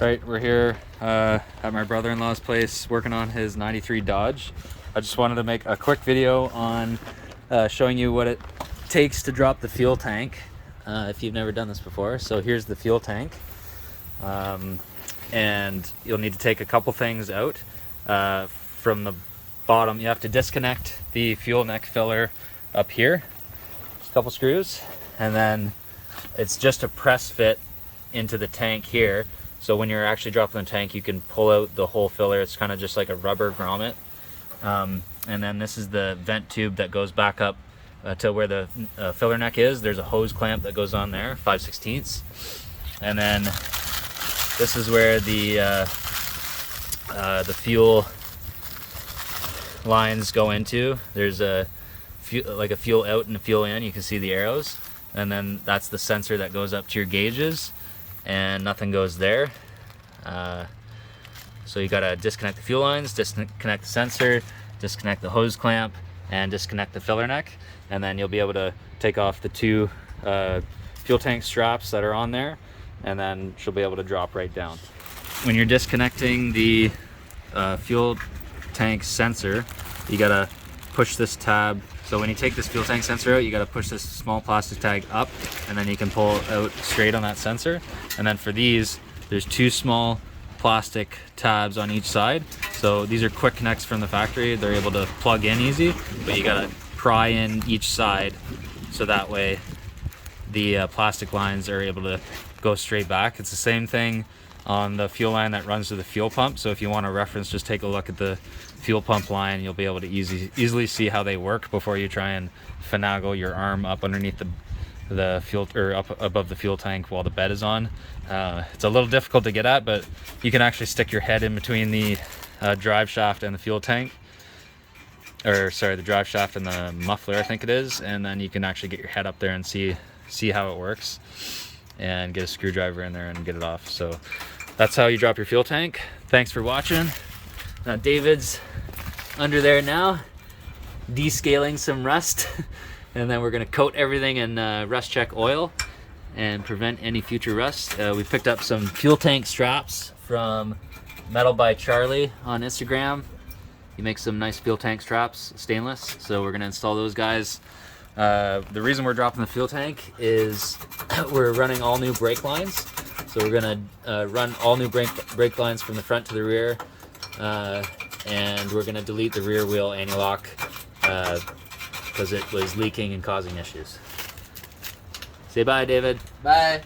Right, we're here at my brother-in-law's place working on his 93 Dodge. I just wanted to make a quick video on showing you what it takes to drop the fuel tank if you've never done this before. So here's the fuel tank, and you'll need to take a couple things out. From the bottom, you have to disconnect the fuel neck filler up here, just a couple screws, and then it's just a press fit into the tank here. So when you're actually dropping the tank, you can pull out the whole filler. It's kind of just like a rubber grommet. And then this is the vent tube that goes back up to where the filler neck is. There's a hose clamp that goes on there, 5/16. And then this is where the fuel lines go into. There's a fuel out and a fuel in. You can see the arrows. And then that's the sensor that goes up to your gauges, and nothing goes there. So you gotta disconnect the fuel lines, disconnect the sensor, disconnect the hose clamp, and disconnect the filler neck, and then you'll be able to take off the two fuel tank straps that are on there, and then she'll be able to drop right down. When you're disconnecting the fuel tank sensor, you gotta push this tab. So when you take this fuel tank sensor out, you gotta push this small plastic tag up, and then you can pull it out straight on that sensor. And then for these, there's two small plastic tabs on each side. So these are quick connects from the factory. They're able to plug in easy, but you gotta pry in each side so that way the plastic lines are able to go straight back. It's the same thing on the fuel line that runs to the fuel pump. So if you want a reference, just take a look at the fuel pump line. You'll be able to easily see how they work before you try and finagle your arm up underneath the fuel, or up above the fuel tank while the bed is on. It's a little difficult to get at, but you can actually stick your head in between the drive shaft and the fuel tank, or sorry, the drive shaft and the muffler, I think it is, and then you can actually get your head up there and see how it works, and get a screwdriver in there and get it off. So that's how you drop your fuel tank. Thanks for watching. David's under there now, descaling some rust, and then we're gonna coat everything in rust check oil and prevent any future rust. We picked up some fuel tank straps from Metal by Charlie on Instagram. He makes some nice fuel tank straps, stainless, so we're gonna install those guys. The reason we're dropping the fuel tank is we're running all new brake lines. So we're gonna run all new brake lines from the front to the rear, and we're gonna delete the rear wheel anti-lock because it was leaking and causing issues. Say bye, David. Bye.